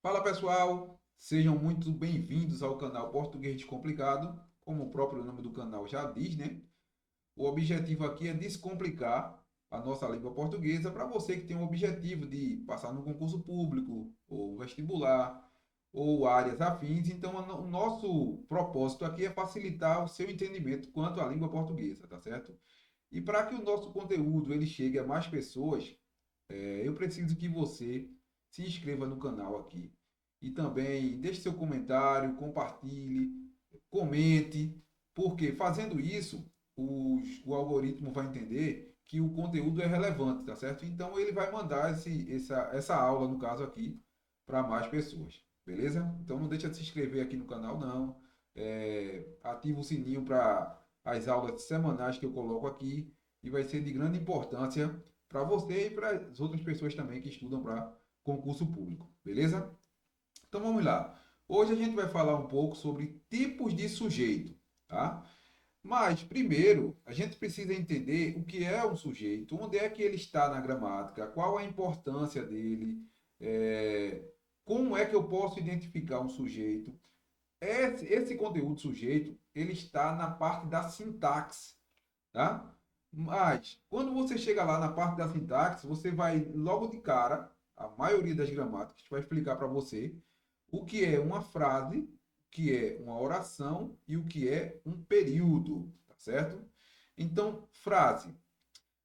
Fala pessoal, sejam muito bem-vindos ao canal Português Descomplicado. Como o próprio nome do canal já diz, né? O objetivo aqui é descomplicar a nossa língua portuguesa para você que tem o objetivo de passar no concurso público, ou vestibular, ou áreas afins. Então, o nosso propósito aqui é facilitar o seu entendimento quanto à língua portuguesa, tá certo? E para que o nosso conteúdo ele chegue a mais pessoas, eu preciso que você se inscreva no canal aqui e também deixe seu comentário, compartilhe, comente, porque fazendo isso, o algoritmo vai entender que o conteúdo é relevante, tá certo? Então ele vai mandar essa aula, no caso aqui, para mais pessoas, beleza? Então não deixa de se inscrever aqui no canal, não. Ativa o sininho para as aulas semanais que eu coloco aqui e vai ser de grande importância para você e para as outras pessoas também que estudam para concurso público, beleza? Então vamos lá. Hoje a gente vai falar um pouco sobre tipos de sujeito, tá? Mas primeiro a gente precisa entender o que é um sujeito, onde é que ele está na gramática, qual a importância dele, é, como é que eu posso identificar um sujeito. Esse conteúdo sujeito ele está na parte da sintaxe, tá? Mas, quando você chega lá na parte da sintaxe, você vai logo de cara, a maioria das gramáticas vai explicar para você o que é uma frase, o que é uma oração e o que é um período, tá certo? Então, frase.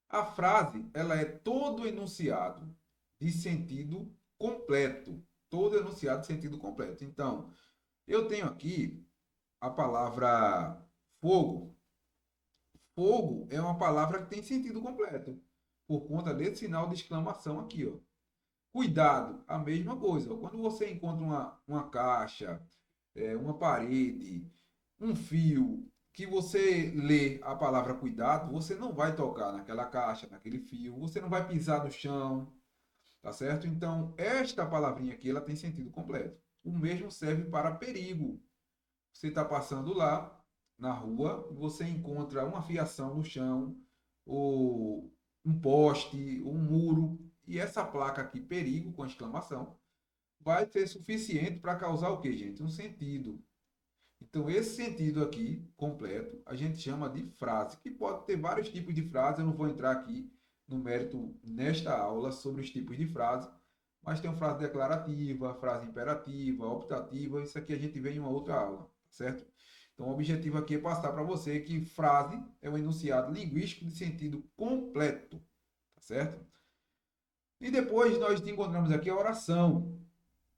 A frase, ela é todo enunciado de sentido completo. Todo enunciado de sentido completo. Então, eu tenho aqui a palavra fogo. Fogo é uma palavra que tem sentido completo, por conta desse sinal de exclamação aqui, ó. Cuidado, a mesma coisa. Ó. Quando você encontra uma caixa, uma parede, um fio, que você lê a palavra cuidado, você não vai tocar naquela caixa, naquele fio, você não vai pisar no chão, tá certo? Então, esta palavrinha aqui, ela tem sentido completo. O mesmo serve para perigo. Você está passando lá na rua, você encontra uma fiação no chão, ou um poste, ou um muro, e essa placa aqui, perigo, com exclamação, vai ser suficiente para causar o que, gente? Um sentido. Então, esse sentido aqui, completo, a gente chama de frase, que pode ter vários tipos de frase, eu não vou entrar aqui no mérito nesta aula sobre os tipos de frase, mas tem uma frase declarativa, frase imperativa, optativa, isso aqui a gente vê em uma outra aula, certo? Então, o objetivo aqui é passar para você que frase é um enunciado linguístico de sentido completo, tá certo? E depois nós encontramos aqui a oração.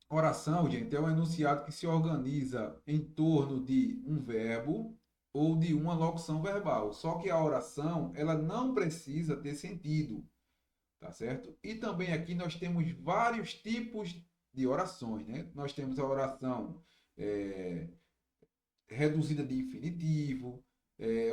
Oração, gente, é um enunciado que se organiza em torno de um verbo ou de uma locução verbal. Só que a oração, ela não precisa ter sentido, tá certo? E também aqui nós temos vários tipos de orações, né? Nós temos a oração é, reduzida de infinitivo,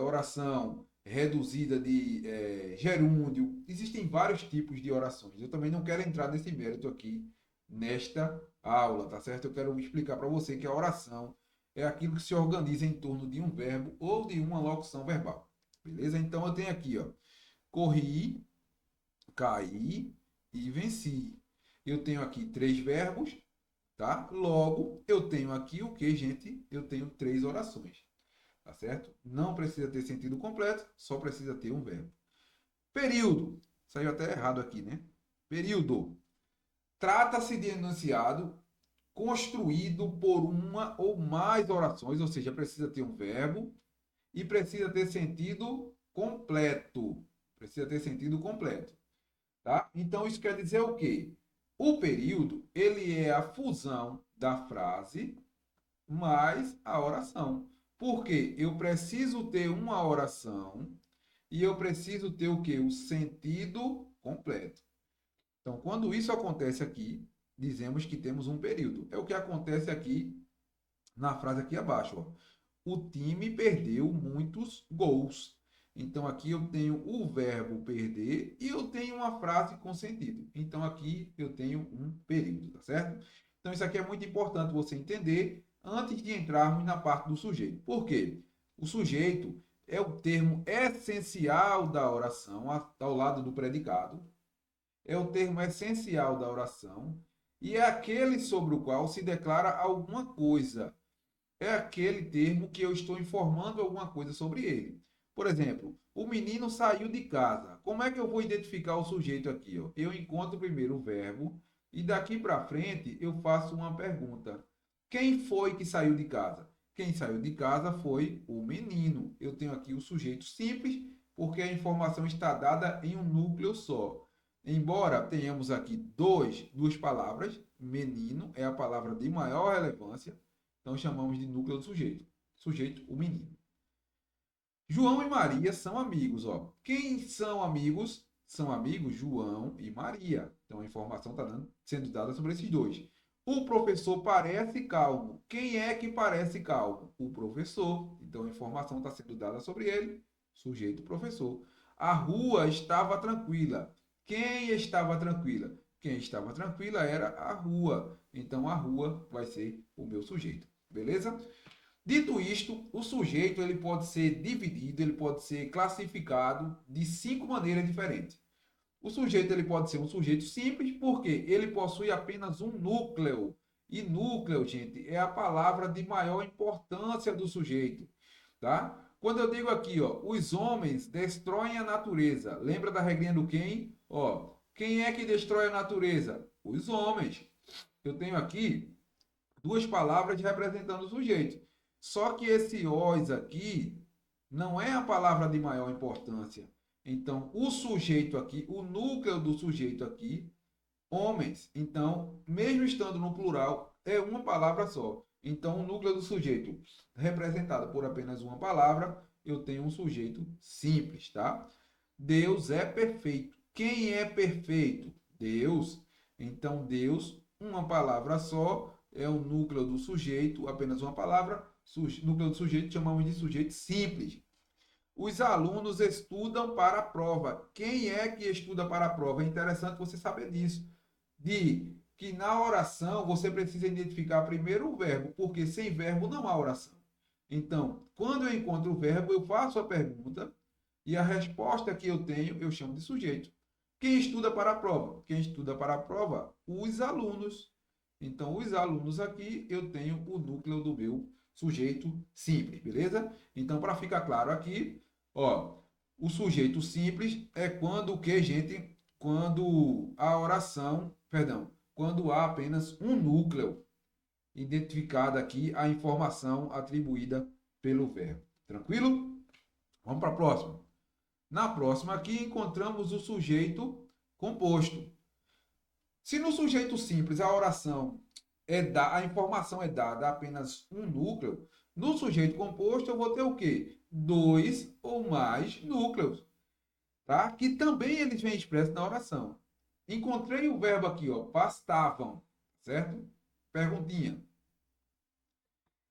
oração reduzida de gerúndio. Existem vários tipos de orações. Eu também não quero entrar nesse mérito aqui nesta aula, tá certo? Eu quero explicar para você que a oração é aquilo que se organiza em torno de um verbo ou de uma locução verbal. Beleza? Então eu tenho aqui, ó, corri, caí e venci. Eu tenho aqui três verbos, tá? Logo, eu tenho aqui o que, gente? Eu tenho três orações, tá certo? Não precisa ter sentido completo, só precisa ter um verbo. Período. Saiu até errado aqui, né? Período. Trata-se de enunciado construído por uma ou mais orações, ou seja, precisa ter um verbo e precisa ter sentido completo. Precisa ter sentido completo, tá? Então isso quer dizer o quê? O período, ele é a fusão da frase mais a oração. Porque eu preciso ter uma oração e eu preciso ter o quê? O sentido completo. Então, quando isso acontece aqui, dizemos que temos um período. É o que acontece aqui na frase aqui abaixo. Ó. O time perdeu muitos gols. Então, aqui eu tenho o verbo perder e eu tenho uma frase com sentido. Então, aqui eu tenho um período, tá certo? Então, isso aqui é muito importante você entender antes de entrarmos na parte do sujeito. Por quê? O sujeito é o termo essencial da oração ao lado do predicado. É o termo essencial da oração e é aquele sobre o qual se declara alguma coisa. É aquele termo que eu estou informando alguma coisa sobre ele. Por exemplo, o menino saiu de casa. Como é que eu vou identificar o sujeito aqui? Ó? Eu encontro primeiro o verbo e daqui para frente eu faço uma pergunta. Quem foi que saiu de casa? Quem saiu de casa foi o menino. Eu tenho aqui o sujeito simples, porque a informação está dada em um núcleo só. Embora tenhamos aqui duas palavras, menino é a palavra de maior relevância, então chamamos de núcleo do sujeito. Sujeito, o menino. João e Maria são amigos, ó. Quem são amigos? São amigos João e Maria. Então a informação está sendo dada sobre esses dois. O professor parece calmo. Quem é que parece calmo? O professor. Então a informação está sendo dada sobre ele. Sujeito, professor. A rua estava tranquila. Quem estava tranquila? Quem estava tranquila era a rua. Então a rua vai ser o meu sujeito. Beleza? Dito isto, o sujeito ele pode ser dividido, ele pode ser classificado de 5 maneiras diferentes. O sujeito ele pode ser um sujeito simples, porque ele possui apenas um núcleo. E núcleo, gente, é a palavra de maior importância do sujeito, tá? Quando eu digo aqui, ó, os homens destroem a natureza. Lembra da regrinha do quem? Ó, quem é que destrói a natureza? Os homens. Eu tenho aqui duas palavras representando o sujeito. Só que esse os aqui não é a palavra de maior importância. Então, o sujeito aqui, o núcleo do sujeito aqui, homens. Então, mesmo estando no plural, é uma palavra só. Então, o núcleo do sujeito, representado por apenas uma palavra, eu tenho um sujeito simples, tá? Deus é perfeito. Quem é perfeito? Deus. Então, Deus, uma palavra só, é o núcleo do sujeito, apenas uma palavra. Núcleo do sujeito chamamos de sujeito simples. Os alunos estudam para a prova. Quem é que estuda para a prova? É interessante você saber disso. De que na oração você precisa identificar primeiro o verbo, porque sem verbo não há oração. Então, quando eu encontro o verbo, eu faço a pergunta e a resposta que eu tenho eu chamo de sujeito. Quem estuda para a prova? Quem estuda para a prova? Os alunos. Então, os alunos aqui eu tenho o núcleo do meu sujeito simples, beleza? Então, para ficar claro aqui, ó, o sujeito simples é quando o que, gente? Quando a oração, perdão, quando há apenas um núcleo identificado aqui a informação atribuída pelo verbo. Tranquilo? Vamos para a próxima. Na próxima aqui encontramos o sujeito composto. Se no sujeito simples a oração a informação é dada a apenas um núcleo, no sujeito composto eu vou ter o quê? Dois ou mais núcleos, tá? Que também eles vêm expressos na oração. Encontrei o verbo aqui, ó, pastavam, certo? Perguntinha.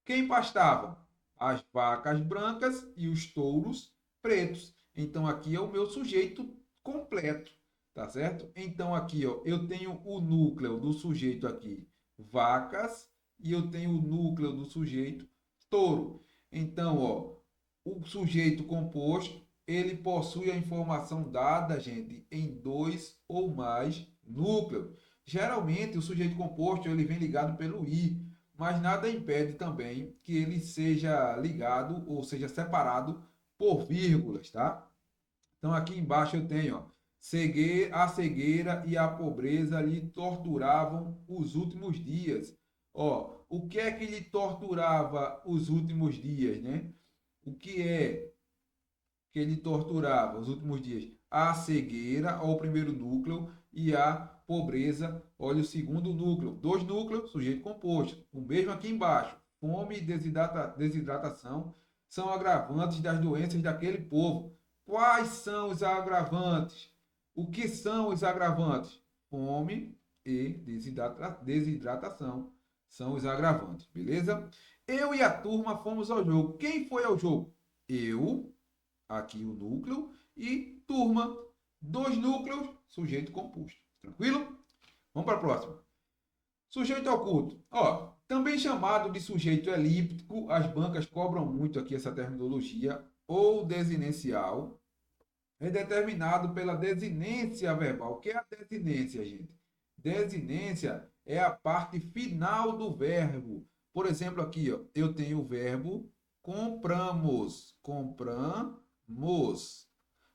Quem pastava? As vacas brancas e os touros pretos. Então aqui é o meu sujeito completo, tá certo? Então aqui, ó, eu tenho o núcleo do sujeito aqui, vacas, e eu tenho o núcleo do sujeito touro. Então, ó, o sujeito composto, ele possui a informação dada, gente, em dois ou mais núcleos. Geralmente o sujeito composto ele vem ligado pelo i, mas nada impede também que ele seja ligado ou seja separado por vírgulas, tá? Então aqui embaixo eu tenho, ó, a cegueira e a pobreza lhe torturavam os últimos dias. Ó, o que é que lhe torturava os últimos dias, né? O que é que lhe torturava os últimos dias? A cegueira, ó, o primeiro núcleo, e a pobreza, olha o segundo núcleo. Dois núcleos, sujeito composto. O mesmo aqui embaixo. Fome e desidratação são agravantes das doenças daquele povo. Quais são os agravantes? O que são os agravantes? Fome e desidratação são os agravantes, beleza? Eu e a turma fomos ao jogo. Quem foi ao jogo? Eu, aqui o núcleo, e turma. Dois núcleos, sujeito composto. Tranquilo? Vamos para a próxima. Sujeito oculto. Ó, também chamado de sujeito elíptico, as bancas cobram muito aqui essa terminologia, ou desinencial, é determinado pela desinência verbal. O que é a desinência, gente? Desinência é a parte final do verbo. Por exemplo, aqui, ó, eu tenho o verbo compramos. Compramos.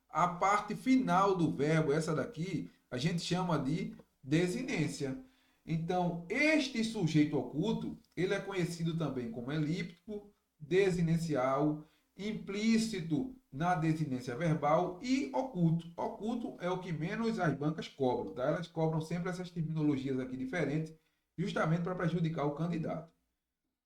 A parte final do verbo, essa daqui, a gente chama de desinência. Então, este sujeito oculto, ele é conhecido também como elíptico, desinencial, implícito na desinência verbal e oculto. Oculto é o que menos as bancas cobram, tá? Elas cobram sempre essas terminologias aqui diferentes, justamente para prejudicar o candidato.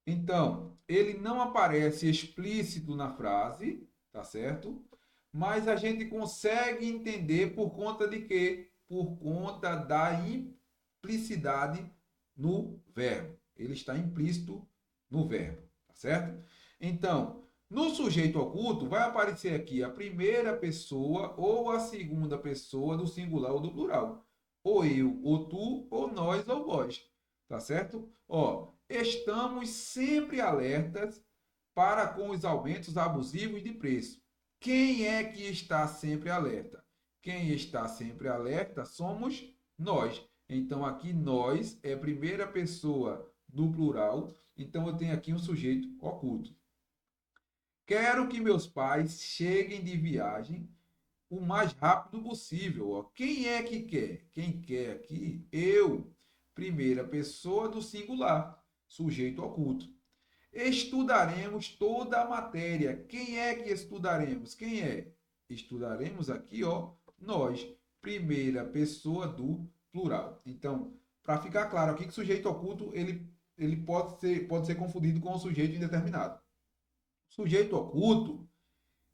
Então, ele não aparece explícito na frase, tá certo? Mas a gente consegue entender por conta de quê? Por conta da implicidade no verbo. Ele está implícito no verbo, tá certo? Então, no sujeito oculto vai aparecer aqui a primeira pessoa ou a segunda pessoa do singular ou do plural. Ou eu, ou tu, ou nós, ou vós. Tá certo? Ó, estamos sempre alertas para com os aumentos abusivos de preço. Quem é que está sempre alerta? Quem está sempre alerta somos nós. Então, aqui nós é a primeira pessoa do plural. Então, eu tenho aqui um sujeito oculto. Quero que meus pais cheguem de viagem o mais rápido possível. Ó. Quem é que quer? Quem quer aqui? Eu. Primeira pessoa do singular, sujeito oculto. Estudaremos toda a matéria. Quem é que estudaremos? Quem é? Estudaremos aqui, ó, nós. Primeira pessoa do plural. Então, para ficar claro aqui que sujeito oculto, ele pode ser confundido com o sujeito indeterminado. Sujeito oculto,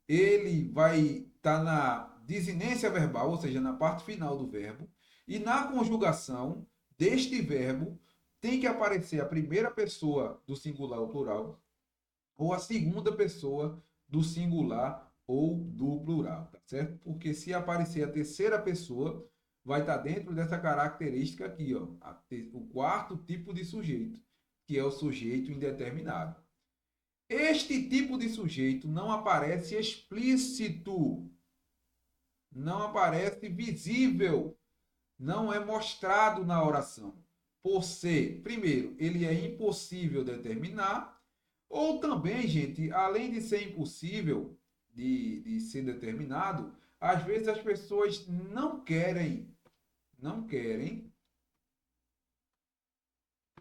ele vai estar na desinência verbal, ou seja, na parte final do verbo, e na conjugação deste verbo tem que aparecer a primeira pessoa do singular ou plural, ou a segunda pessoa do singular ou do plural, tá certo? Porque se aparecer a terceira pessoa, vai estar dentro dessa característica aqui, ó, o quarto tipo de sujeito, que é o sujeito indeterminado. Este tipo de sujeito não aparece explícito, não aparece visível, não é mostrado na oração. Por ser, primeiro, ele é impossível determinar, ou também, gente, além de ser impossível de ser determinado, às vezes as pessoas não querem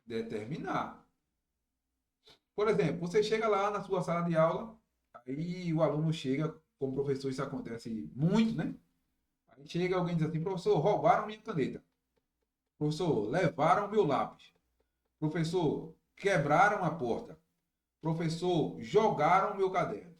determinar. Por exemplo, você chega lá na sua sala de aula, aí o aluno chega, como professor isso acontece muito, né? Aí chega alguém e diz assim, professor, roubaram minha caneta. Professor, levaram meu lápis. Professor, quebraram a porta. Professor, jogaram meu caderno.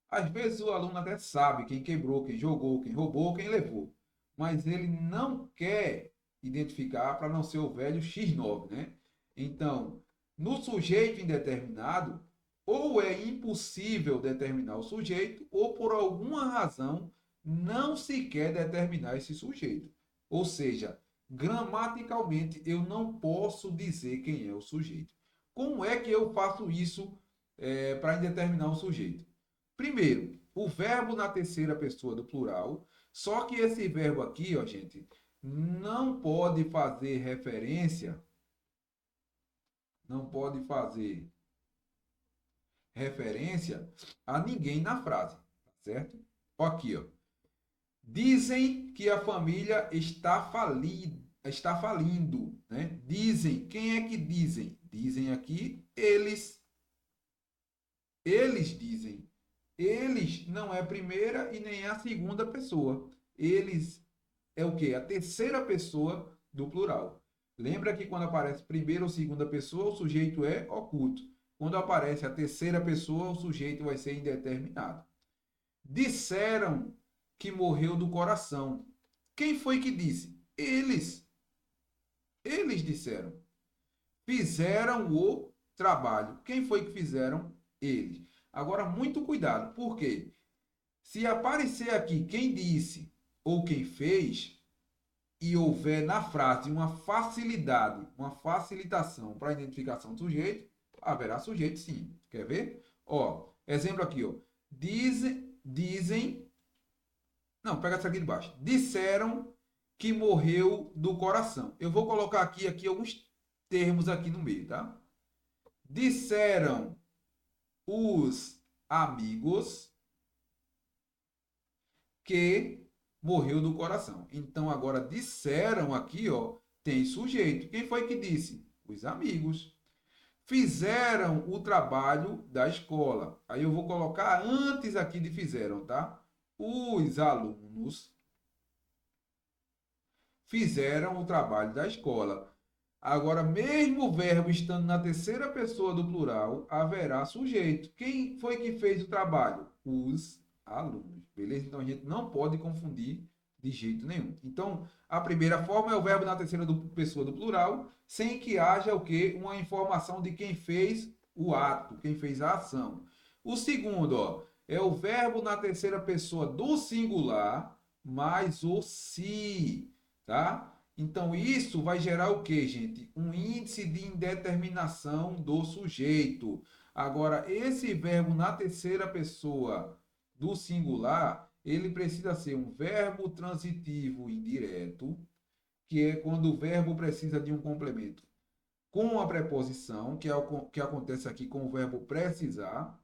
Às vezes o aluno até sabe quem quebrou, quem jogou, quem roubou, quem levou. Mas ele não quer identificar para não ser o velho X9, né? Então, no sujeito indeterminado, ou é impossível determinar o sujeito, ou por alguma razão não se quer determinar esse sujeito. Ou seja, gramaticalmente eu não posso dizer quem é o sujeito. Como é que eu faço isso para determinar o sujeito? Primeiro, o verbo na terceira pessoa do plural, só que esse verbo aqui, ó, gente, não pode fazer referência, não pode fazer referência a ninguém na frase, tá certo? Ó aqui, ó. Dizem que a família está falindo, né? Dizem, quem é que dizem? Dizem aqui eles. Eles dizem. Eles não é a primeira e nem a segunda pessoa. Eles é o quê? A terceira pessoa do plural. Lembra que quando aparece primeira ou segunda pessoa, o sujeito é oculto. Quando aparece a terceira pessoa, o sujeito vai ser indeterminado. Disseram que morreu do coração. Quem foi que disse? Eles. Eles disseram. Fizeram o trabalho. Quem foi que fizeram? Eles. Agora, muito cuidado. Por quê? Se aparecer aqui quem disse ou quem fez, e houver na frase uma facilidade, uma facilitação para a identificação do sujeito, haverá sujeito sim. Quer ver? Ó, exemplo aqui, ó. Dizem. Não, pega essa aqui de baixo. Disseram que morreu do coração. Eu vou colocar aqui alguns termos aqui no meio, tá? Disseram os amigos que morreu do coração. Então, agora, disseram aqui, ó, tem sujeito. Quem foi que disse? Os amigos. Fizeram o trabalho da escola. Aí eu vou colocar antes aqui de fizeram, tá? Os alunos fizeram o trabalho da escola. Agora, mesmo o verbo estando na terceira pessoa do plural, haverá sujeito. Quem foi que fez o trabalho? Os alunos. Beleza? Então, a gente não pode confundir de jeito nenhum. Então, a primeira forma é o verbo na terceira pessoa do plural, sem que haja o quê? Uma informação de quem fez o ato, quem fez a ação. O segundo, ó, é o verbo na terceira pessoa do singular, mais o se, tá? Então, isso vai gerar o quê, gente? Um índice de indeterminação do sujeito. Agora, esse verbo na terceira pessoa do singular, ele precisa ser um verbo transitivo indireto, que é quando o verbo precisa de um complemento com a preposição, que é o que acontece aqui com o verbo precisar,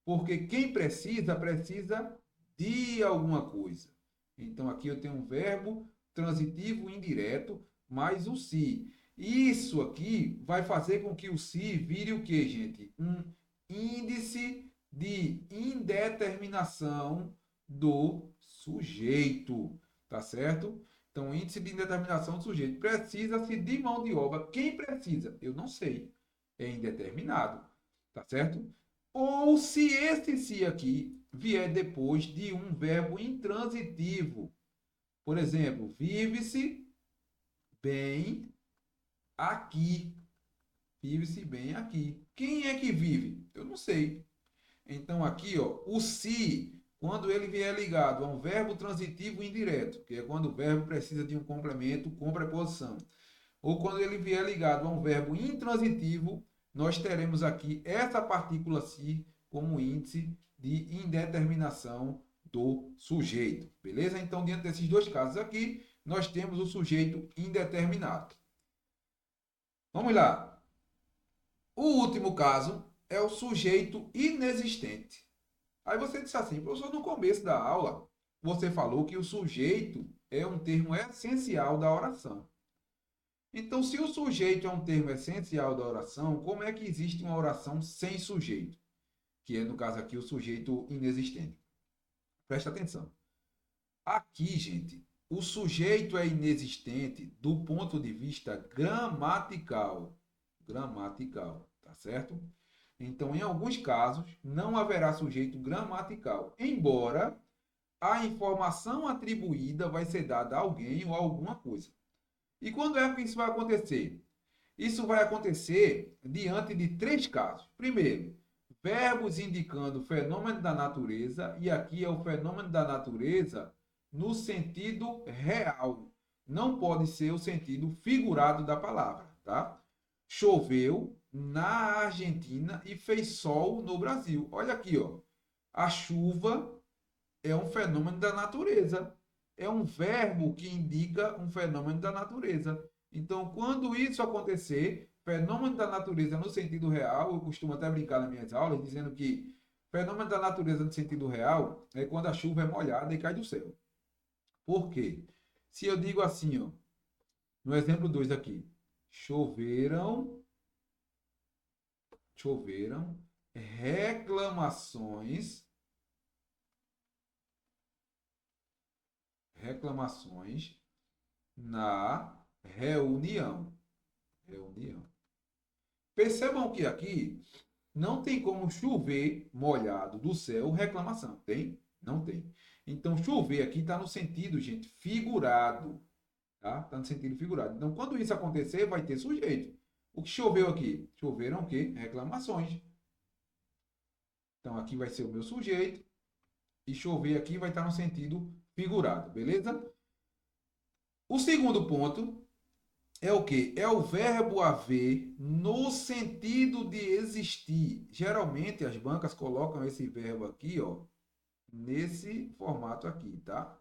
porque quem precisa, precisa de alguma coisa. Então, aqui eu tenho um verbo transitivo indireto, mais o se. Isso aqui vai fazer com que o se vire o quê, gente? Um índice de indeterminação do sujeito, tá certo? Então, índice de indeterminação do sujeito. Precisa-se de mão de obra. Quem precisa? Eu não sei. É indeterminado, tá certo? Ou se esse se aqui vier depois de um verbo intransitivo. Por exemplo, vive-se bem aqui. Vive-se bem aqui. Quem é que vive? Eu não sei. Então, aqui, ó, o se, quando ele vier ligado a um verbo transitivo indireto, que é quando o verbo precisa de um complemento com preposição, ou quando ele vier ligado a um verbo intransitivo, nós teremos aqui essa partícula se como índice de indeterminação do sujeito. Beleza? Então, dentro desses dois casos aqui, nós temos o sujeito indeterminado. Vamos lá. O último caso é o sujeito inexistente. Aí você disse assim, professor, no começo da aula, você falou que o sujeito é um termo essencial da oração. Então, se o sujeito é um termo essencial da oração, como é que existe uma oração sem sujeito? Que é, no caso aqui, o sujeito inexistente. Presta atenção. Aqui, gente, o sujeito é inexistente do ponto de vista gramatical. Gramatical, tá certo? Então, em alguns casos, não haverá sujeito gramatical, embora a informação atribuída vai ser dada a alguém ou a alguma coisa. E quando é que isso vai acontecer? Isso vai acontecer diante de três casos. Primeiro, verbos indicando fenômeno da natureza, e aqui é o fenômeno da natureza no sentido real. Não pode ser o sentido figurado da palavra, tá? Choveu na Argentina e fez sol no Brasil. Olha aqui, ó. A chuva é um fenômeno da natureza. É um verbo que indica um fenômeno da natureza. Então, quando isso acontecer, fenômeno da natureza no sentido real, eu costumo até brincar nas minhas aulas, dizendo que fenômeno da natureza no sentido real é quando a chuva é molhada e cai do céu. Por quê? Se eu digo assim, ó, no exemplo 2 aqui, choveram reclamações na reunião. Percebam que aqui não tem como chover molhado do céu reclamação. Tem? Não tem. Então, chover aqui está no sentido, gente, figurado. Tá? Está no sentido figurado. Então, quando isso acontecer, vai ter sujeito. O que choveu aqui? Choveram o quê? Reclamações. Então, aqui vai ser o meu sujeito. E chover aqui vai estar no sentido figurado. Beleza? O segundo ponto é o quê? É o verbo haver no sentido de existir. Geralmente, as bancas colocam esse verbo aqui, ó, nesse formato aqui, tá?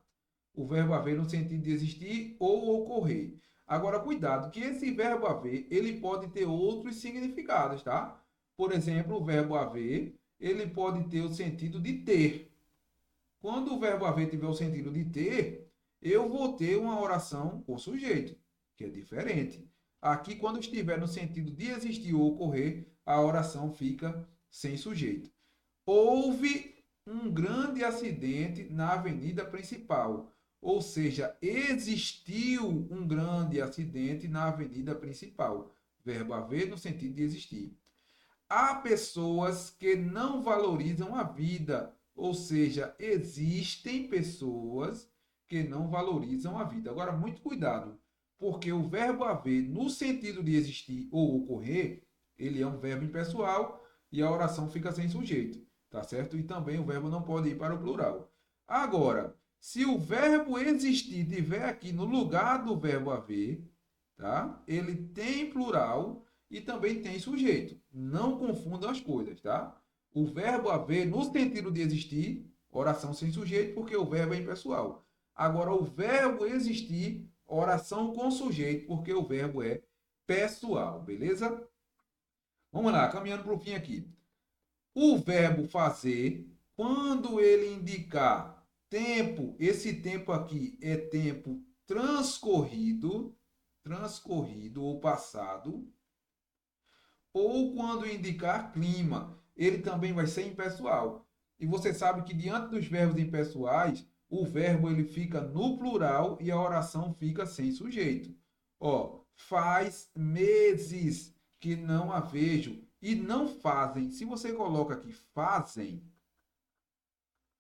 O verbo haver no sentido de existir ou ocorrer. Agora, cuidado, que esse verbo haver, ele pode ter outros significados, tá? Por exemplo, o verbo haver, ele pode ter o sentido de ter. Quando o verbo haver tiver o sentido de ter, eu vou ter uma oração com sujeito, que é diferente. Aqui, quando estiver no sentido de existir ou ocorrer, a oração fica sem sujeito. Houve um grande acidente na avenida principal. Ou seja, existiu um grande acidente na avenida principal. Verbo haver no sentido de existir. Há pessoas que não valorizam a vida. Ou seja, existem pessoas que não valorizam a vida. Agora, muito cuidado, porque o verbo haver, no sentido de existir ou ocorrer, ele é um verbo impessoal e a oração fica sem sujeito, tá certo? E também o verbo não pode ir para o plural. Agora, se o verbo existir tiver aqui no lugar do verbo haver, tá? Ele tem plural e também tem sujeito. Não confundam as coisas, tá? O verbo haver, no sentido de existir, oração sem sujeito, porque o verbo é impessoal. Agora, o verbo existir, oração com sujeito, porque o verbo é pessoal, beleza? Vamos lá, caminhando para o fim aqui. O verbo fazer, quando ele indicar tempo, esse tempo aqui é tempo transcorrido, transcorrido ou passado, ou quando indicar clima, ele também vai ser impessoal. E você sabe que diante dos verbos impessoais, o verbo ele fica no plural e a oração fica sem sujeito. Ó, faz meses que não a vejo e não fazem. Se você coloca aqui fazem,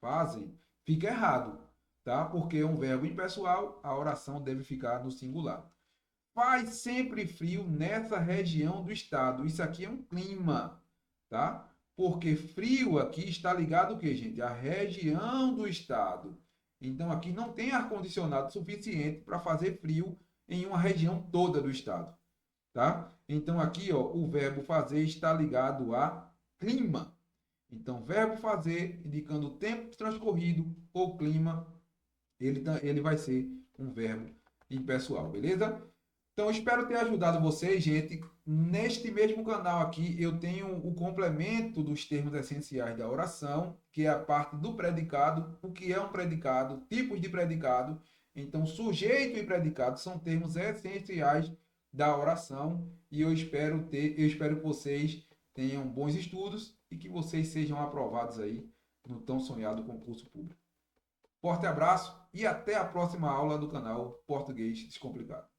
fazem, fica errado, tá? Porque é um verbo impessoal, a oração deve ficar no singular. Faz sempre frio nessa região do estado. Isso aqui é um clima, tá? Porque frio aqui está ligado o quê, gente? A região do estado. Então aqui não tem ar-condicionado suficiente para fazer frio em uma região toda do estado, tá? Então aqui, ó, o verbo fazer está ligado a clima. Então, verbo fazer, indicando o tempo transcorrido ou clima, ele vai ser um verbo impessoal, beleza? Então, espero ter ajudado vocês, gente. Neste mesmo canal aqui, eu tenho o complemento dos termos essenciais da oração, que é a parte do predicado, o que é um predicado, tipos de predicado. Então, sujeito e predicado são termos essenciais da oração e eu espero que vocês tenham bons estudos e que vocês sejam aprovados aí no tão sonhado concurso público. Forte abraço e até a próxima aula do canal Português Descomplicado.